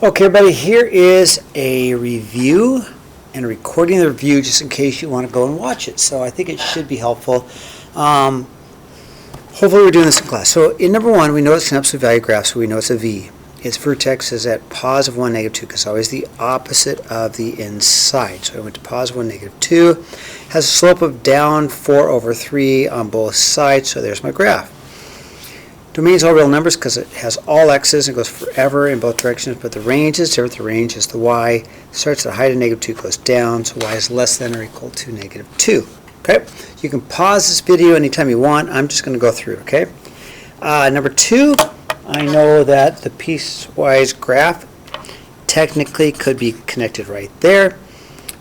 Okay, everybody, here is a review and a recording of the review just in case you want to go and watch it. So I think it should be helpful. Hopefully we're doing this in class. So in number one, we know it's an absolute value graph, so we know it's a V. Its vertex is at positive 1, negative 2, because it's always the opposite of the inside. So I went to positive 1, negative 2. Has a slope of down 4 over 3 on both sides, so there's my graph. Domain's all real numbers because it has all x's and goes forever in both directions, but the range is different. The range is the y. Starts at a height of negative 2, goes down, so y is less than or equal to negative 2. Okay? You can pause this video anytime you want. I'm just going to go through, okay? Number two, I know that the piecewise graph technically could be connected right there.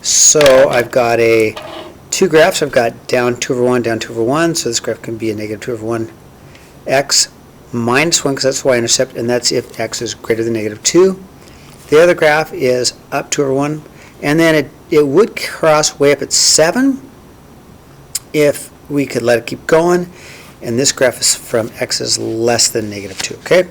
So I've got two graphs. I've got down 2 over 1, down 2 over 1, so this graph can be a negative 2 over 1, x minus 1, because that's the y-intercept, and that's if x is greater than negative 2. The other graph is up 2 over 1, and then it would cross way up at 7 if we could let it keep going, and this graph is from x is less than negative 2, okay?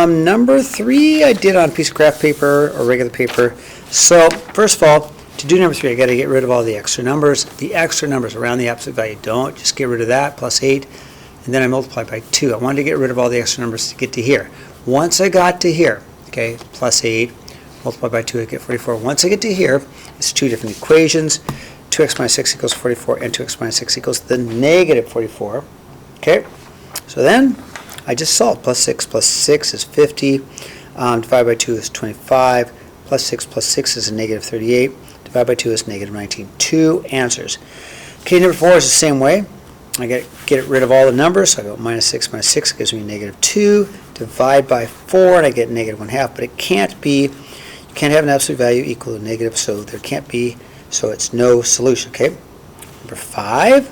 Number 3 I did on a piece of graph paper or regular paper. So first of all, to do number 3, I got to get rid of all the extra numbers. The extra numbers around the absolute value, don't just get rid of that, plus 8. And then I multiply by 2. I wanted to get rid of all the extra numbers to get to here. Once I got to here, okay, plus 8, multiply by 2, I get 44. Once I get to here, it's two different equations. 2x minus 6 equals 44, and 2x minus 6 equals the negative 44. Okay, so then I just solve. Plus 6 is 50. Divided by 2 is 25. Plus 6 is a negative 38. Divided by 2 is negative 19. Two answers. Okay, number 4 is the same way. I get rid of all the numbers, so I go minus 6 gives me negative 2. Divide by 4, and I get negative 1/2. But it can't be, you can't have an absolute value equal to negative, so there can't be, so it's no solution, okay? Number 5,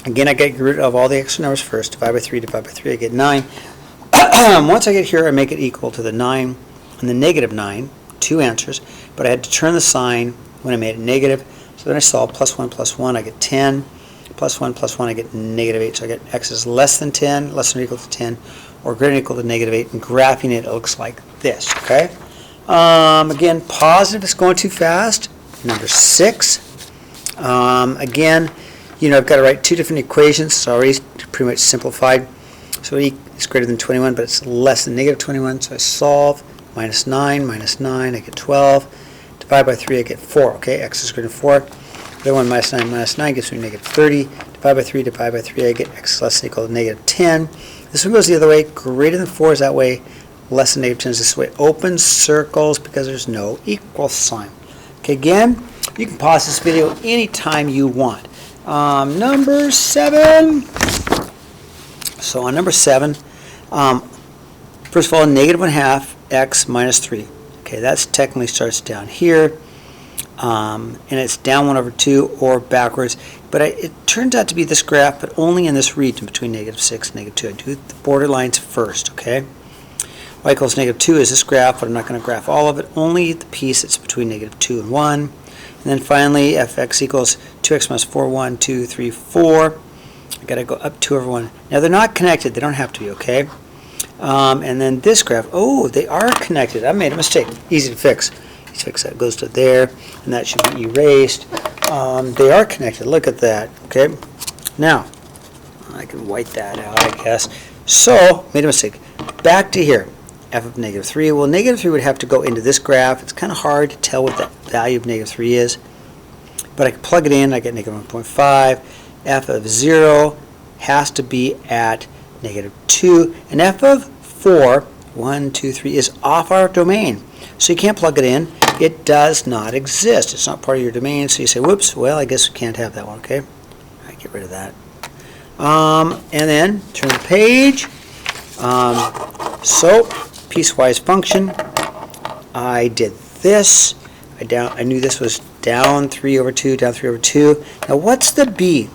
again, I get rid of all the extra numbers first. Divide by 3, I get 9. Once I get here, I make it equal to the 9 and the negative 9, two answers, but I had to turn the sign when I made it negative. So then I solve plus 1, I get 10. Plus 1, I get negative 8. So I get x is less than 10, less than or equal to 10, or greater than or equal to negative 8. And graphing it looks like this, okay? Again, positive is going too fast. Number 6. Again, you know, I've got to write two different equations. It's already pretty much simplified. So it's greater than 21, but it's less than negative 21. So I solve. Minus 9, I get 12. Divide by 3, I get 4, okay? X is greater than 4. The other one, minus 9 gives me negative 30. Divide by 3, I get x less than or equal to negative 10. This one goes the other way. Greater than 4 is that way. Less than negative 10 is this way. Open circles because there's no equal sign. Okay, again, you can pause this video anytime you want. Number 7. So on number 7, first of all, negative 1/2 x minus 3. Okay, that technically starts down here. And it's down 1 over 2 or backwards. But it turns out to be this graph, but only in this region between negative 6 and negative 2. I do the borderlines first, okay? Y equals negative 2 is this graph, but I'm not going to graph all of it. Only the piece that's between negative 2 and 1. And then finally, fx equals 2x minus 4, 1, 2, 3, 4. I've got to go up 2 over 1. Now, they're not connected. They don't have to be, okay? And then this graph, oh, they are connected. I made a mistake. Easy to fix. Fix that, goes to there, and that should be erased. They are connected. Look at that. Okay. Now, I can white that out, I guess. So, made a mistake. Back to here. F of negative 3. Well, negative 3 would have to go into this graph. It's kind of hard to tell what the value of negative 3 is. But I can plug it in. I get negative 1.5. F of 0 has to be at negative 2. And F of 4, 1, 2, 3, is off our domain. So you can't plug it in. It does not exist. It's not part of your domain. So you say, whoops, well, I guess we can't have that one, okay? All right, get rid of that. And then turn the page. So piecewise function. I did this. I knew this was down 3 over 2, down 3 over 2. Now what's the b?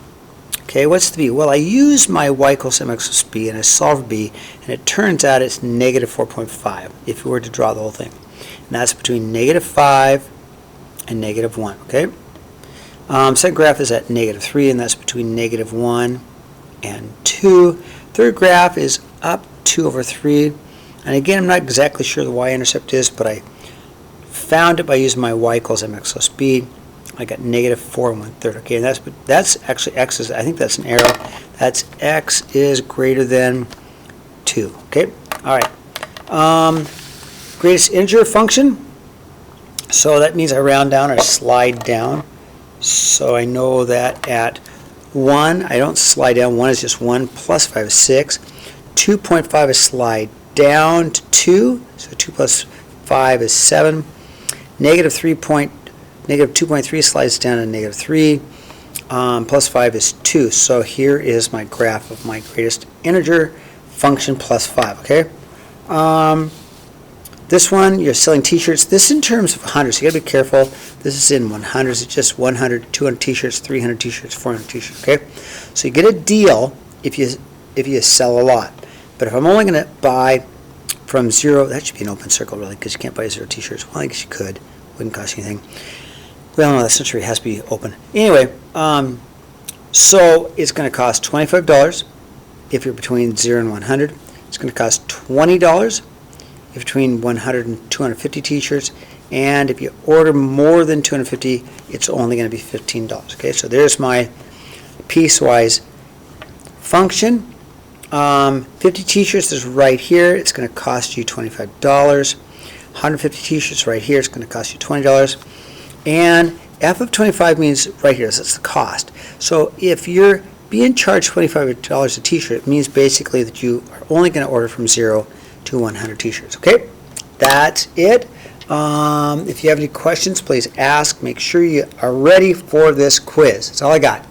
Okay, what's the b? Well, I used my y equals mx plus b, and I solved b, and it turns out it's negative 4.5 if we were to draw the whole thing. And that's between negative 5 and negative 1, okay? Second graph is at negative 3, and that's between negative 1 and 2. Third graph is up 2 over 3. And again, I'm not exactly sure the y-intercept is, but I found it by using my y equals mx plus b. I got negative 4 1/3. Okay, and that's actually x is, I think that's an arrow. That's x is greater than 2. Okay, all right. Greatest integer function. So that means I round down or slide down. So I know that at 1, I don't slide down. 1 is just 1 plus 5 is 6. 2.5 is slide down to 2. So 2 plus 5 is 7. Negative 2.3 slides down to negative 3. Plus 5 is 2. So here is my graph of my greatest integer function plus 5. Okay. This one, you're selling t-shirts. This is in terms of hundreds. You got to be careful. This is in 100s. It's just 100, 200 t-shirts, 300 t-shirts, 400 t-shirts. Okay. So you get a deal if you sell a lot. But if I'm only going to buy from 0, that should be an open circle really, because you can't buy 0 t-shirts. Well, I guess you could. Wouldn't cost you anything. Well, no, that's not true. It has to be open. Anyway, so it's going to cost $25 if you're between 0 and 100. It's going to cost $20 if between 100 and 250 t-shirts. And if you order more than 250, it's only going to be $15. Okay, so there's my piecewise function. 50 t-shirts is right here. It's going to cost you $25. 150 t-shirts right here. It's going to cost you $20. And f of 25 means right here. So that's the cost. So if you're being charged $25 a t-shirt, it means basically that you are only going to order from 0 to 100 t-shirts. Okay, that's it. If you have any questions, please ask. Make sure you are ready for this quiz. That's all I got.